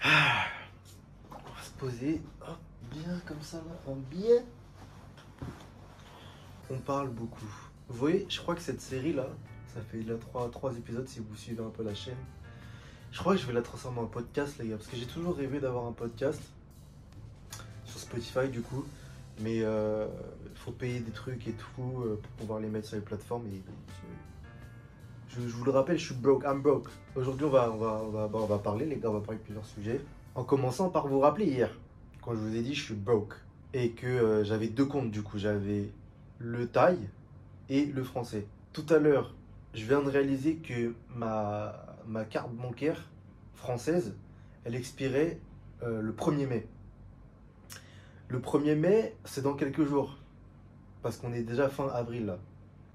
Ah, on va se poser, hop, bien comme ça là, bien. On parle beaucoup. Vous voyez, je crois que cette série là, ça fait là trois épisodes si vous suivez un peu la chaîne. Je crois que je vais la transformer en podcast les gars, parce que j'ai toujours rêvé d'avoir un podcast sur Spotify du coup. Mais il faut payer des trucs et tout pour pouvoir les mettre sur les plateformes. Et je vous le rappelle, je suis broke, I'm broke. Aujourd'hui, on va parler, les gars, on va parler de plusieurs sujets. En commençant par vous rappeler hier, quand je vous ai dit je suis broke. Et que j'avais deux comptes du coup, j'avais le thaï et le français. Tout à l'heure, je viens de réaliser que ma carte bancaire française, elle expirait le 1er mai. Le 1er mai, c'est dans quelques jours. Parce qu'on est déjà fin avril là.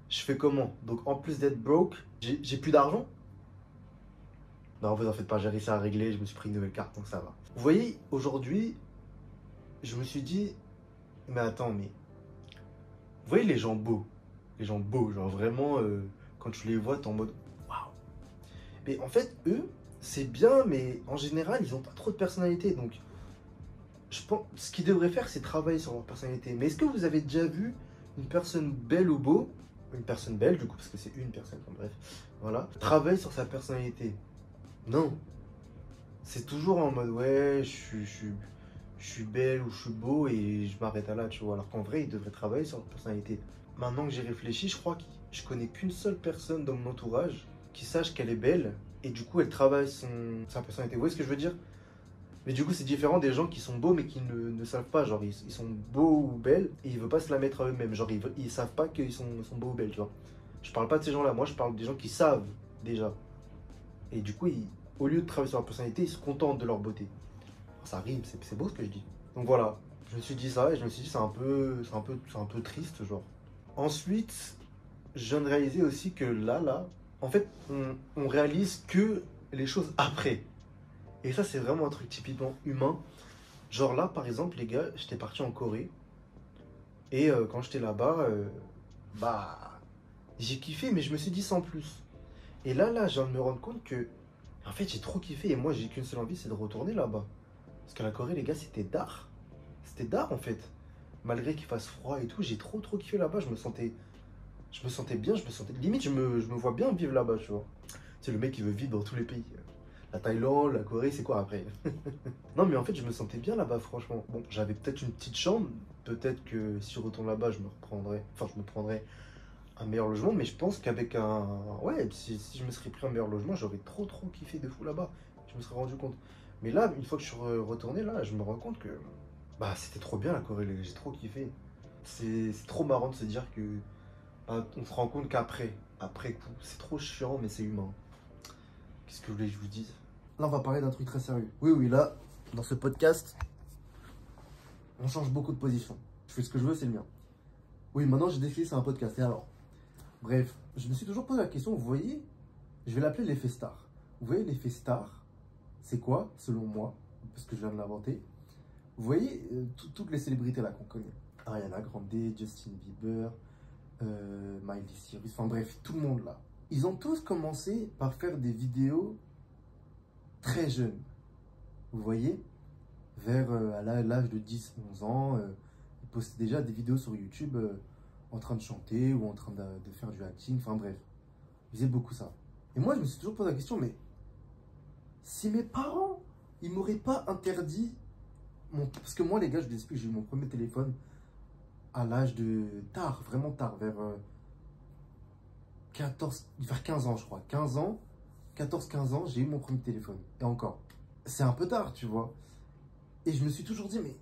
Je fais comment? Donc en plus d'être broke, j'ai plus d'argent? Non, vous en faites pas, j'ai réussi à régler, je me suis pris une nouvelle carte, donc ça va. Vous voyez, aujourd'hui, je me suis dit, mais attends, mais... Vous voyez les gens beaux, genre vraiment, quand tu les vois, t'es en mode, waouh. Mais en fait, eux, c'est bien, mais en général, ils ont pas trop de personnalité, donc... Je pense, ce qu'ils devraient faire, c'est travailler sur leur personnalité. Mais est-ce que vous avez déjà vu une personne belle ou beau, une personne belle du coup, parce que c'est une personne, enfin, bref, voilà, travaille sur sa personnalité? Non. C'est toujours en mode, ouais, je suis belle ou je suis beau et je m'arrête à là, tu vois. Alors qu'en vrai, ils devraient travailler sur leur personnalité. Maintenant que j'ai réfléchi, je crois que je connais qu'une seule personne dans mon entourage qui sache qu'elle est belle et du coup, elle travaille sa personnalité. Vous voyez ce que je veux dire? Mais du coup, c'est différent des gens qui sont beaux mais qui ne savent pas. Genre, ils sont beaux ou belles et ils ne veulent pas se la mettre à eux-mêmes. Genre, ils savent pas qu'ils sont beaux ou belles, tu vois. Je parle pas de ces gens-là. Moi, je parle des gens qui savent déjà. Et du coup, au lieu de travailler sur leur personnalité, ils se contentent de leur beauté. Alors, ça rime, c'est beau ce que je dis. Donc voilà, je me suis dit ça et je me suis dit c'est un peu triste, genre. Ensuite, je viens de réaliser aussi que là, en fait, on réalise que les choses après. Et ça, c'est vraiment un truc typiquement humain. Genre là, par exemple, les gars, j'étais parti en Corée. Et quand j'étais là-bas, bah, j'ai kiffé, mais je me suis dit sans plus. Et là, je viens de me rendre compte que, en fait, j'ai trop kiffé. Et moi, j'ai qu'une seule envie, c'est de retourner là-bas. Parce que la Corée, les gars, c'était d'art. C'était d'art, en fait. Malgré qu'il fasse froid et tout, j'ai trop kiffé là-bas. Je me sentais bien, je me sentais... Limite, je me vois bien vivre là-bas, tu vois. C'est le mec qui veut vivre dans tous les pays. La Thaïlande, la Corée, c'est quoi après? Non, mais en fait, je me sentais bien là-bas, franchement. Bon, j'avais peut-être une petite chambre. Peut-être que si je retourne là-bas, je me prendrais un meilleur logement. Mais je pense qu'avec un. Ouais, si je me serais pris un meilleur logement, j'aurais trop kiffé de fou là-bas. Je me serais rendu compte. Mais là, une fois que je suis retourné là, je me rends compte que. Bah, c'était trop bien la Corée, j'ai trop kiffé. C'est trop marrant de se dire que. Bah, on se rend compte après coup, c'est trop chiant, mais c'est humain. Qu'est-ce que vous voulez que je vous dise? Là, on va parler d'un truc très sérieux. Oui, là, dans ce podcast, on change beaucoup de position. Je fais ce que je veux, c'est le mien. Oui, maintenant, j'ai décidé, c'est un podcast. Et alors? Bref, je me suis toujours posé la question, vous voyez, je vais l'appeler l'effet star. Vous voyez, l'effet star, c'est quoi, selon moi, parce que je viens de l'inventer? Vous voyez, toutes les célébrités là qu'on connaît. Ariana Grande, Justin Bieber, Miley Cyrus, enfin bref, tout le monde là. Ils ont tous commencé par faire des vidéos très jeunes. Vous voyez, vers à l'âge de 10-11 ans, ils postaient déjà des vidéos sur YouTube en train de chanter ou en train de faire du acting, enfin bref, ils faisaient beaucoup ça. Et moi, je me suis toujours posé la question, mais si mes parents, ils m'auraient pas interdit, parce que moi, les gars, je vous explique, j'ai eu mon premier téléphone à l'âge de tard, vraiment tard, vers 15 ans, je crois. 15 ans, 14-15 ans, j'ai eu mon premier téléphone. Et encore, c'est un peu tard, tu vois. Et je me suis toujours dit, mais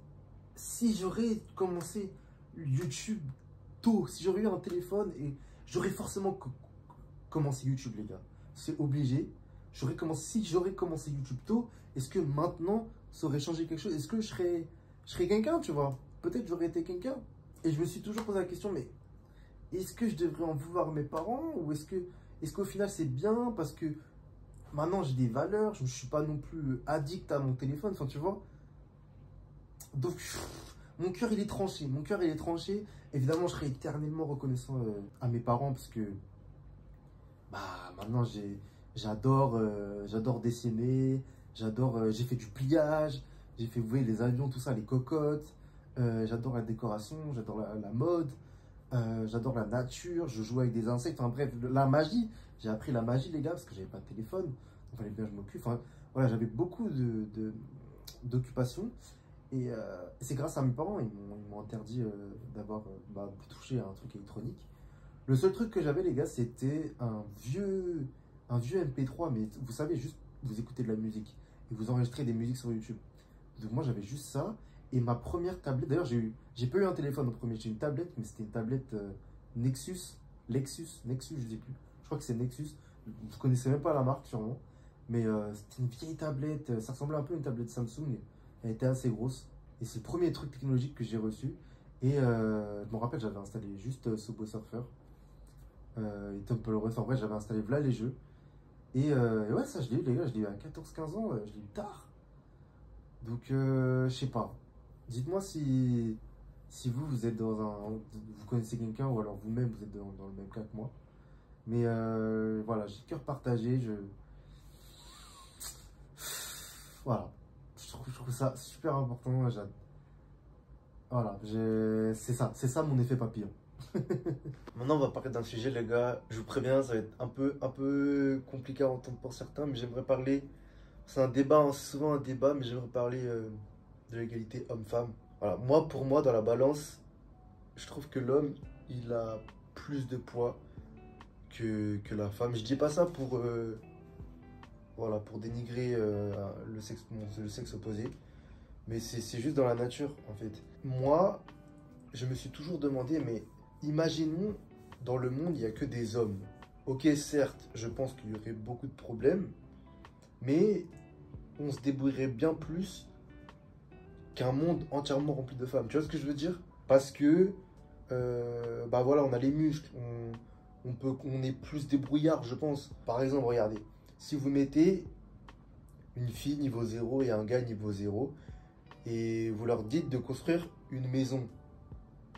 si j'aurais commencé YouTube tôt, si j'aurais eu un téléphone, et j'aurais forcément commencé YouTube, les gars. C'est obligé. Si j'aurais commencé YouTube tôt, est-ce que maintenant, ça aurait changé quelque chose? Est-ce que je serais quelqu'un, tu vois? Peut-être j'aurais été quelqu'un. Et je me suis toujours posé la question, mais est-ce que je devrais en vouloir mes parents? Ou est-ce qu'au final, c'est bien parce que maintenant, j'ai des valeurs, je ne suis pas non plus addict à mon téléphone, enfin, tu vois? Donc, mon cœur, il est tranché. Mon cœur, il est tranché. Évidemment, je serai éternellement reconnaissant à mes parents parce que bah, maintenant, j'adore dessiner, J'adore, j'ai fait du pliage, j'ai fait, vous voyez, les avions, tout ça, les cocottes. J'adore la décoration, j'adore la mode, j'adore la nature, je joue avec des insectes. Enfin bref, la magie. J'ai appris la magie, les gars, parce que j'avais pas de téléphone. Donc il fallait bien que je m'occupe. Enfin, voilà, j'avais beaucoup d'occupations. Et c'est grâce à mes parents, ils m'ont interdit de toucher à un truc électronique. Le seul truc que j'avais, les gars, c'était un vieux MP3, mais vous savez, juste vous écoutez de la musique et vous enregistrez des musiques sur YouTube. Donc moi, j'avais juste ça. Et ma première tablette, d'ailleurs, j'ai pas eu un téléphone au premier, j'ai eu une tablette, mais c'était une tablette Nexus, je sais plus. Je crois que c'est Nexus. Vous connaissez même pas la marque, sûrement. Mais c'était une vieille tablette, ça ressemblait un peu à une tablette Samsung. Elle était assez grosse. Et c'est le premier truc technologique que j'ai reçu. Et je me rappelle, j'avais installé juste Subway Surfer et Temple Run. Enfin, bref, j'avais installé voilà les jeux. Et ouais, ça, je l'ai eu, les gars, je l'ai eu à 14-15 ans, je l'ai eu tard. Donc, je sais pas. Dites-moi si vous êtes vous connaissez quelqu'un ou alors vous-même, vous êtes dans le même cas que moi. Mais voilà, j'ai cœur partagé. Voilà. Je trouve ça super important. Voilà, c'est ça mon effet papillon. Maintenant, on va parler d'un sujet, les gars. Je vous préviens, ça va être un peu compliqué à entendre pour certains, mais j'aimerais parler. C'est un débat, hein, c'est souvent un débat, mais j'aimerais parler de l'égalité homme-femme. Voilà, pour moi, dans la balance, je trouve que l'homme, il a plus de poids que la femme. Je dis pas ça pour dénigrer le sexe opposé, mais c'est juste dans la nature, en fait. Moi, je me suis toujours demandé, mais imaginons, dans le monde, il n'y a que des hommes. Ok, certes, je pense qu'il y aurait beaucoup de problèmes, mais on se débrouillerait bien plus qu'un monde entièrement rempli de femmes. Tu vois ce que je veux dire? Parce que, voilà, on a les muscles, on est plus débrouillard, je pense. Par exemple, regardez, si vous mettez une fille niveau 0 et un gars niveau 0, et vous leur dites de construire une maison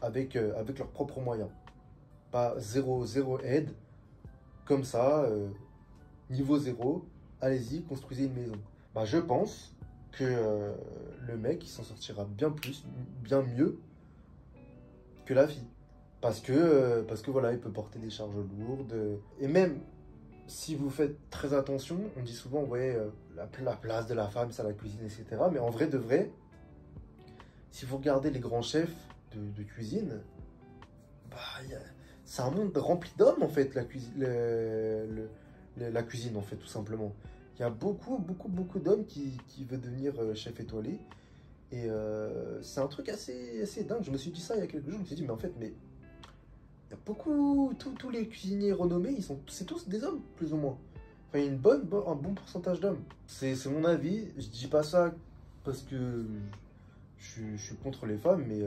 avec leurs propres moyens, pas zéro aide, comme ça, niveau 0, allez-y, construisez une maison. Je pense que le mec, il s'en sortira bien mieux que la fille. Parce que voilà, il peut porter des charges lourdes. Et même si vous faites très attention, on dit souvent, ouais, la place de la femme, c'est la cuisine, etc. Mais en vrai de vrai, si vous regardez les grands chefs de cuisine, c'est un monde rempli d'hommes, en fait, la cuisine, en fait, tout simplement. Il y a beaucoup d'hommes qui veulent devenir chef étoilé. Et c'est un truc assez dingue. Je me suis dit ça il y a quelques jours. Je me suis dit, mais en fait, il y a tous les cuisiniers renommés, c'est tous des hommes, plus ou moins. Enfin, il y a un bon pourcentage d'hommes. C'est mon avis. Je dis pas ça parce que je suis contre les femmes, mais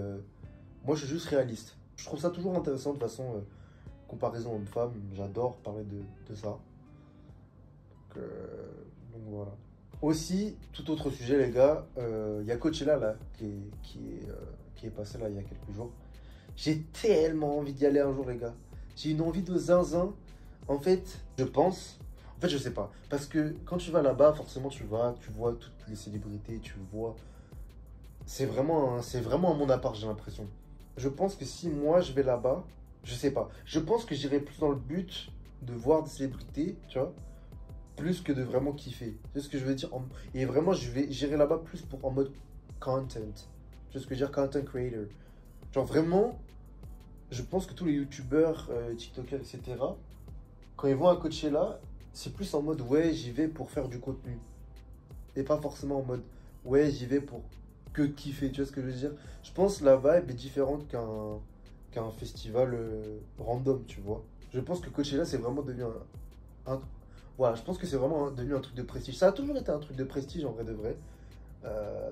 moi, je suis juste réaliste. Je trouve ça toujours intéressant, de toute façon, comparaison homme-femme. J'adore parler de ça. Donc voilà. Aussi, tout autre sujet, les gars, il y a Coachella là, qui est passé là il y a quelques jours. J'ai tellement envie d'y aller un jour, les gars. J'ai une envie de zinzin. En fait, je sais pas. Parce que quand tu vas là-bas, forcément, tu vois toutes les célébrités, tu vois. C'est vraiment un monde à part, j'ai l'impression. Je pense que si moi je vais là-bas, je sais pas. Je pense que j'irai plus dans le but de voir des célébrités, tu vois, plus que de vraiment kiffer. C'est ce que je veux dire. Et vraiment, j'irai là-bas plus en mode content. C'est ce que je veux dire, content creator. Genre vraiment, je pense que tous les youtubeurs, tiktokers, etc., quand ils vont à Coachella, c'est plus en mode ouais, j'y vais pour faire du contenu. Et pas forcément en mode ouais, j'y vais pour que kiffer. Tu vois ce que je veux dire? Je pense que la vibe est différente qu'un festival random, tu vois. Je pense que Coachella, c'est vraiment devenu voilà, je pense que c'est vraiment devenu un truc de prestige. Ça a toujours été un truc de prestige en vrai de vrai.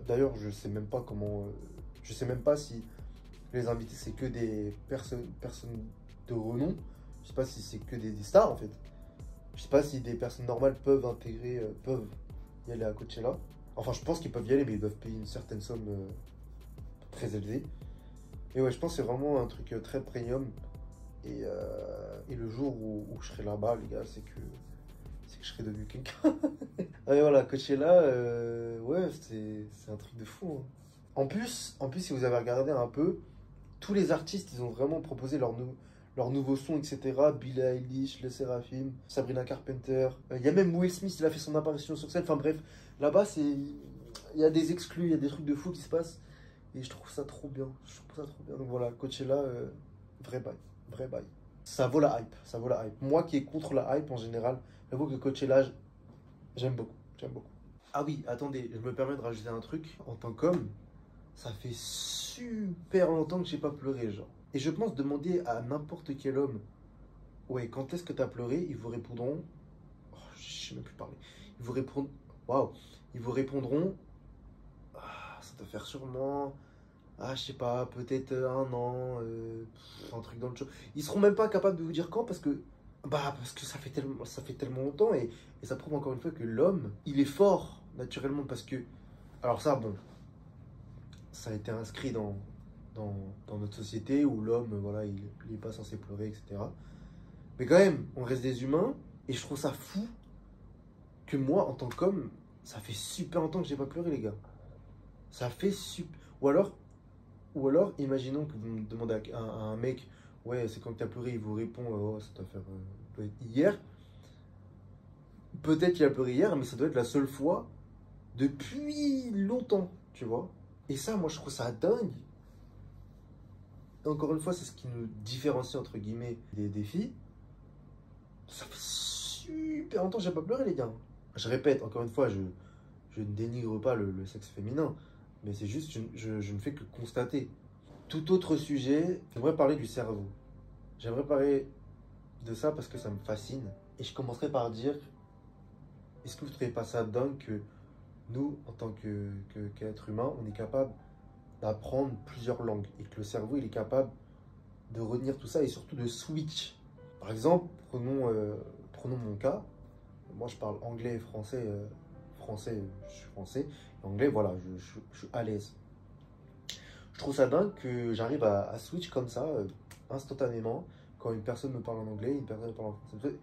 D'ailleurs, je sais même pas je sais même pas si les invités c'est que des personnes de renom. Je sais pas si c'est que des stars en fait. Je sais pas si des personnes normales peuvent y aller à Coachella. Enfin, je pense qu'ils peuvent y aller, mais ils doivent payer une certaine somme très élevée. Et ouais, je pense que c'est vraiment un truc très premium. Et le jour où je serai là-bas, les gars, c'est que je serai devenu quelqu'un. Ouais, voilà, Coachella, ouais, c'est un truc de fou, hein. En plus, si vous avez regardé un peu, tous les artistes, ils ont vraiment proposé leur nouveau son, etc. Billie Eilish, Le Seraphim, Sabrina Carpenter. Il y a même Will Smith, il a fait son apparition sur scène. Enfin bref, là-bas, il y a des exclus, il y a des trucs de fou qui se passent. Et je trouve ça trop bien. Je trouve ça trop bien. Donc voilà, Coachella, vrai bail. Vrai bail. Ça vaut la hype. Ça vaut la hype. Moi qui est contre la hype en général, j'avoue que Coachella, j'aime beaucoup. J'aime beaucoup. Ah oui, attendez, je me permets de rajouter un truc. En tant qu'homme, ça fait super longtemps que j'ai pas pleuré, genre. Et je pense demander à n'importe quel homme, ouais, quand est-ce que t'as pleuré, ils vous répondront, oh, je sais même plus parler. Ils vous répondront, waouh, ils vous répondront, ah, ça doit faire sûrement, ah, je sais pas, peut-être un an, un truc dans le genre. Ils seront même pas capables de vous dire quand parce que ça fait tellement longtemps et ça prouve encore une fois que l'homme, il est fort naturellement parce que, alors ça, bon, ça a été inscrit dans notre société où l'homme, voilà, il n'est pas censé pleurer, etc. Mais quand même, on reste des humains et je trouve ça fou que moi, en tant qu'homme, ça fait super longtemps que j'ai pas pleuré, les gars. Ça fait super. Ou alors, imaginons que vous me demandez à un mec, ouais, c'est quand que t'as pleuré, il vous répond, oh, ça doit faire peut-être hier. Peut-être qu'il a pleuré hier, mais ça doit être la seule fois depuis longtemps, tu vois. Et ça, moi, je trouve ça dingue. Encore une fois, c'est ce qui nous différencie entre guillemets des filles. Ça fait super longtemps que j'ai pas pleuré, les gars. Je répète, encore une fois, je ne dénigre pas le sexe féminin, mais c'est juste, je ne fais que constater. Tout autre sujet, j'aimerais parler du cerveau. J'aimerais parler de ça parce que ça me fascine. Et je commencerai par dire, est-ce que vous ne trouvez pas ça dingue que nous, en tant qu'être humain, on est capable d'apprendre plusieurs langues et que le cerveau, il est capable de retenir tout ça et surtout de switch. Par exemple, prenons mon cas. Moi, je parle anglais et français. Français, je suis français. Anglais, voilà, je suis à l'aise. Je trouve ça dingue que j'arrive à switch comme ça, instantanément, quand une personne me parle en anglais, une personne me parle en français.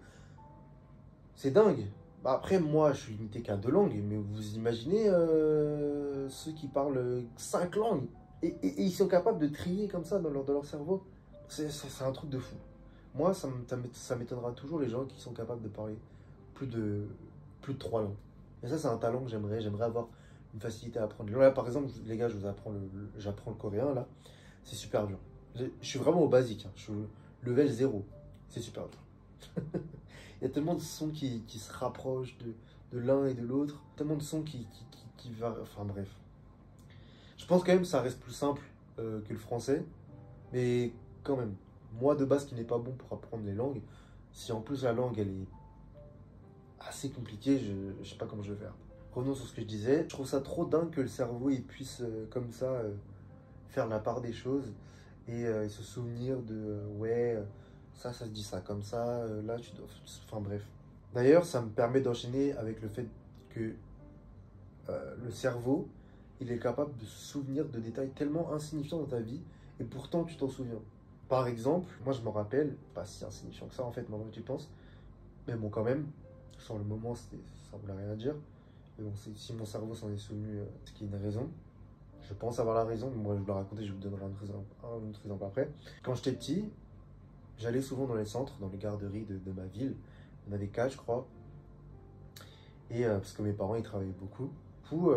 C'est dingue. Bah, après, moi, je suis limité qu'à 2 langues, mais vous imaginez ceux qui parlent 5 langues et ils sont capables de trier comme ça dans leur cerveau. C'est un truc de fou. Moi, ça m'étonnera toujours les gens qui sont capables de parler plus de, plus de 3 langues. Et ça, c'est un talent que j'aimerais. J'aimerais avoir une facilité à apprendre. Là, par exemple, les gars, j'apprends le coréen, là. C'est super dur. Je suis vraiment au basique, hein. Je suis level 0. C'est super dur. Il y a tellement de sons qui se rapprochent de l'un et de l'autre. Tellement de sons qui varient. Enfin, bref. Je pense quand même que ça reste plus simple que le français. Mais quand même, moi de base qui n'est pas bon pour apprendre les langues, si en plus la langue elle est assez compliquée, je sais pas comment je vais faire. Revenons sur ce que je disais. Je trouve ça trop dingue que le cerveau il puisse comme ça faire la part des choses et se souvenir de ouais, ça se dit ça comme ça, là tu dois. Enfin bref. D'ailleurs, ça me permet d'enchaîner avec le fait que le cerveau il est capable de se souvenir de détails tellement insignifiants dans ta vie et pourtant tu t'en souviens. Par exemple, moi je me rappelle, pas si insignifiant que ça en fait, maintenant que tu y penses, mais bon quand même, sur le moment ça voulait rien dire. Mais bon, si mon cerveau s'en est souvenu, c'est qu'il y a une raison. Je pense avoir la raison, mais moi je vais la raconter, je vous donnerai un autre exemple après. Quand j'étais petit, j'allais souvent dans les centres, dans les garderies de ma ville. Il y en avait 4 je crois. Et parce que mes parents ils travaillaient beaucoup. Du coup,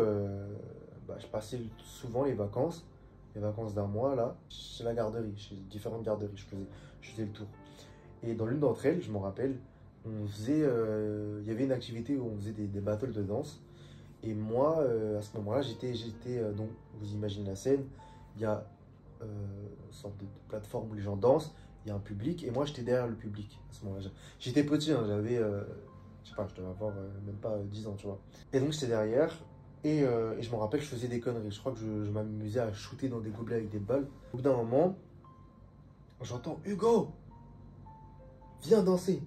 je passais souvent les vacances d'un mois là, chez la garderie, chez différentes garderies, je faisais le tour. Et dans l'une d'entre elles, je m'en rappelle, il y avait une activité où on faisait des battles de danse. Et moi, à ce moment-là, donc, vous imaginez la scène, il y a une sorte de plateforme où les gens dansent, il y a un public, et moi j'étais derrière le public à ce moment-là. J'étais petit, hein, je sais pas, je devais avoir même pas 10 ans, tu vois. Et donc j'étais derrière, et je me rappelle, je faisais des conneries. Je crois que je m'amusais à shooter dans des gobelets avec des balles. Au bout d'un moment, j'entends Hugo, viens danser.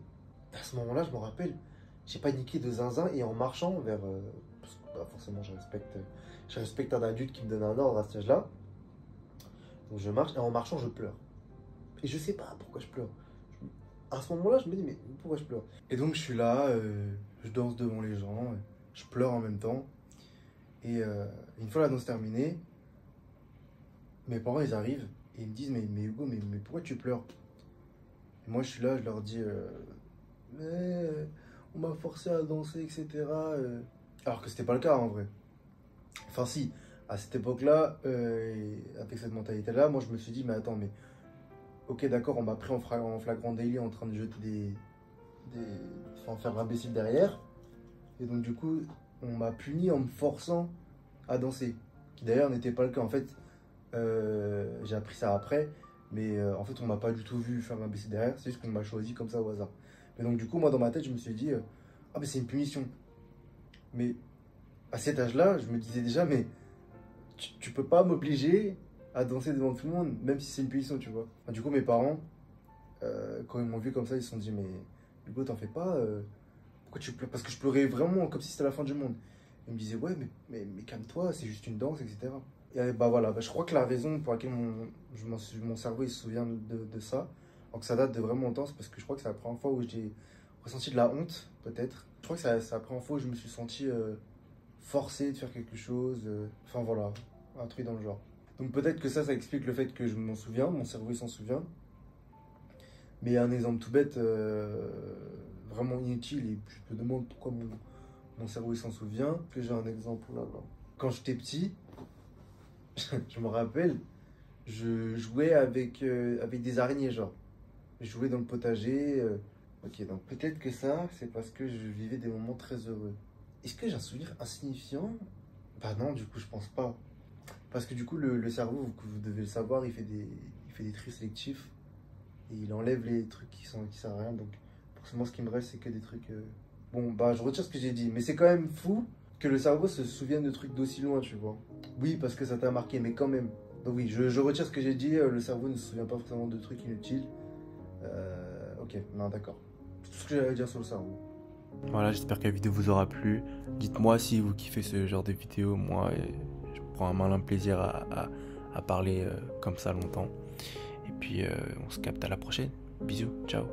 Et à ce moment-là, je me rappelle, j'ai paniqué de zinzin et en marchant vers. Parce que forcément, je respecte un adulte qui me donne un ordre à cet âge-là. Donc je marche et en marchant, je pleure. Et je sais pas pourquoi je pleure. À ce moment-là, je me dis, mais pourquoi je pleure? Et donc je suis là, je danse devant les gens. je pleure en même temps. Et une fois la danse terminée, mes parents ils arrivent et ils me disent mais Hugo, mais pourquoi tu pleures? Et moi je suis là, je leur dis mais on m'a forcé à danser, etc. Alors que c'était pas le cas en vrai. Enfin si, à cette époque-là, avec cette mentalité-là, moi je me suis dit mais attends, mais ok d'accord, on m'a pris en flagrant délit en train de jeter enfin, faire l'imbécile derrière. Et donc du coup, on m'a puni en me forçant à danser. Qui d'ailleurs n'était pas le cas. En fait, j'ai appris ça après. Mais en fait, on m'a pas du tout vu faire l'imbécile derrière. C'est juste qu'on m'a choisi comme ça au hasard. Mais donc du coup, moi dans ma tête, je me suis dit, ah mais c'est une punition. Mais à cet âge-là, je me disais déjà, mais tu peux pas m'obliger à danser devant tout le monde, même si c'est une punition, tu vois. Du coup, mes parents, quand ils m'ont vu comme ça, ils se sont dit, mais Hugo, t'en fais pas, pourquoi tu pleures? Parce que je pleurais vraiment comme si c'était la fin du monde. Ils me disaient, ouais, mais calme-toi, c'est juste une danse, etc. Et bah voilà, bah, je crois que la raison pour laquelle mon cerveau il se souvient de ça, alors que ça date de vraiment longtemps, c'est parce que je crois que c'est la première fois où j'ai ressenti de la honte, peut-être. Je crois que c'est la première fois où je me suis senti forcé de faire quelque chose, enfin voilà, un truc dans le genre. Donc peut-être que ça explique le fait que je m'en souviens, mon cerveau il s'en souvient. Mais un exemple tout bête, vraiment inutile, et je me demande pourquoi mon cerveau il s'en souvient, que j'ai un exemple là. Quand j'étais petit, je me rappelle, je jouais avec des araignées, genre. Je jouais dans le potager. Ok, donc peut-être que ça, c'est parce que je vivais des moments très heureux. Est-ce que j'ai un souvenir insignifiant? Bah non, du coup, je pense pas. Parce que du coup, le cerveau, vous devez le savoir, il fait des tri sélectifs. Et il enlève les trucs qui servent à rien. Donc forcément, ce qui me reste, c'est que des trucs... Bon, bah je retire ce que j'ai dit. Mais c'est quand même fou que le cerveau se souvienne de trucs d'aussi loin, tu vois. Oui, parce que ça t'a marqué, mais quand même. Donc oui, je retire ce que j'ai dit. Le cerveau ne se souvient pas forcément de trucs inutiles. Ok, non, d'accord. C'est tout ce que j'avais à dire sur le cerveau. Voilà, j'espère que la vidéo vous aura plu. Dites-moi si vous kiffez ce genre de vidéo. Moi, je prends un malin plaisir à parler comme ça longtemps. Et puis, on se capte à la prochaine. Bisous, ciao.